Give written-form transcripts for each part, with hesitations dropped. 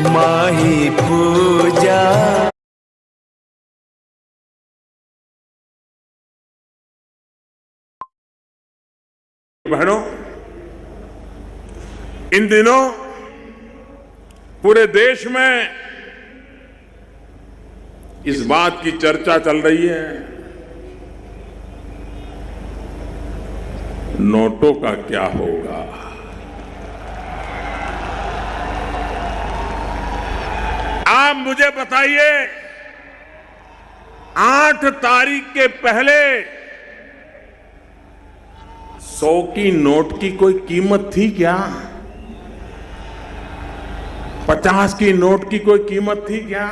माही पूजा। बहनों, इन दिनों पूरे देश में इस बात की चर्चा चल रही है, नोटों का क्या होगा। आप मुझे बताइए, 8 तारीख के पहले 100 की नोट की कोई कीमत थी क्या? 50 की नोट की कोई कीमत थी क्या?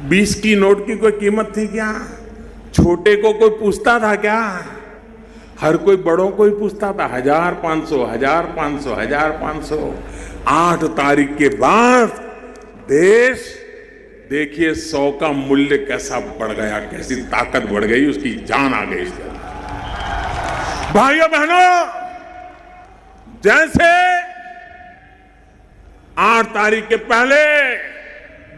20 की नोट की कोई कीमत थी क्या? छोटे को कोई पूछता था क्या? हर कोई बड़ों को ही पूछता था, 1500, 1500, 1500। 8 तारीख के बाद देश देखिए 100 का मूल्य कैसा बढ़ गया, कैसी ताकत बढ़ गई, उसकी जान आ गई। भाइयों बहनों, जैसे 8 तारीख के पहले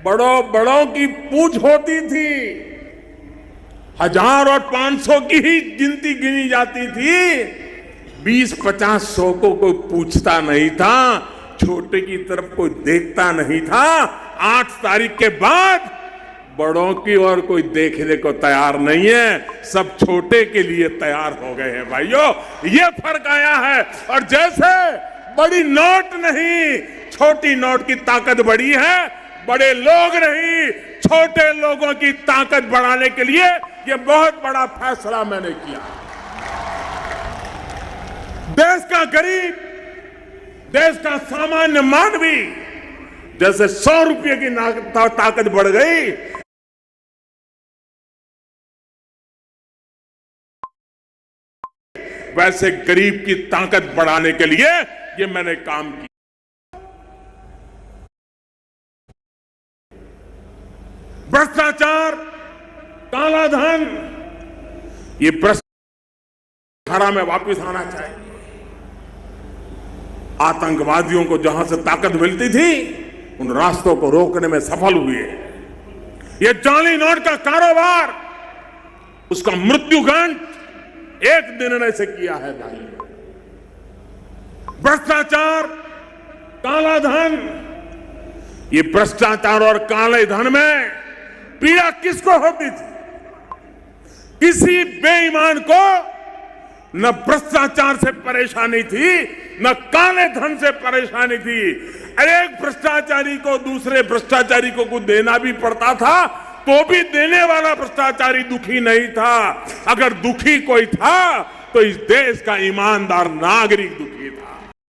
बड़ों की पूछ होती थी, 1000 और 500 की ही गिनती गिनी जाती थी, 20, 50, 100 को कोई पूछता नहीं था, छोटे की तरफ कोई देखता नहीं था। 8 तारीख के बाद बड़ों की और कोई देखने को तैयार नहीं है, सब छोटे के लिए तैयार हो गए हैं। भाइयों, ये फर्क आया है। और जैसे बड़ी नोट नहीं, छोटी नोट की ताकत बड़ी है, बड़े लोग नहीं, छोटे लोगों की ताकत बढ़ाने के लिए ये बहुत बड़ा फैसला मैंने किया। देश का गरीब, देश का सामान्य मानवी, जैसे 100 रुपये की ताकत बढ़ गई, वैसे गरीब की ताकत बढ़ाने के लिए ये मैंने काम किया। भ्रष्टाचार, काला धन, ये धारा में वापस आना चाहिए। आतंकवादियों को जहां से ताकत मिलती थी, उन रास्तों को रोकने में सफल हुए। ये जाली नोट का कारोबार, उसका मृत्युदंड एक निर्णय से किया है। भ्रष्टाचार, काला धन, ये भ्रष्टाचार और काले धन में पीड़ा किसको होती थी? किसी बेईमान को न भ्रष्टाचार से परेशानी थी, न काले धन से परेशानी थी। एक भ्रष्टाचारी को दूसरे भ्रष्टाचारी को कुछ देना भी पड़ता था, तो भी देने वाला भ्रष्टाचारी दुखी नहीं था। अगर दुखी कोई था तो इस देश का ईमानदार नागरिक दुखी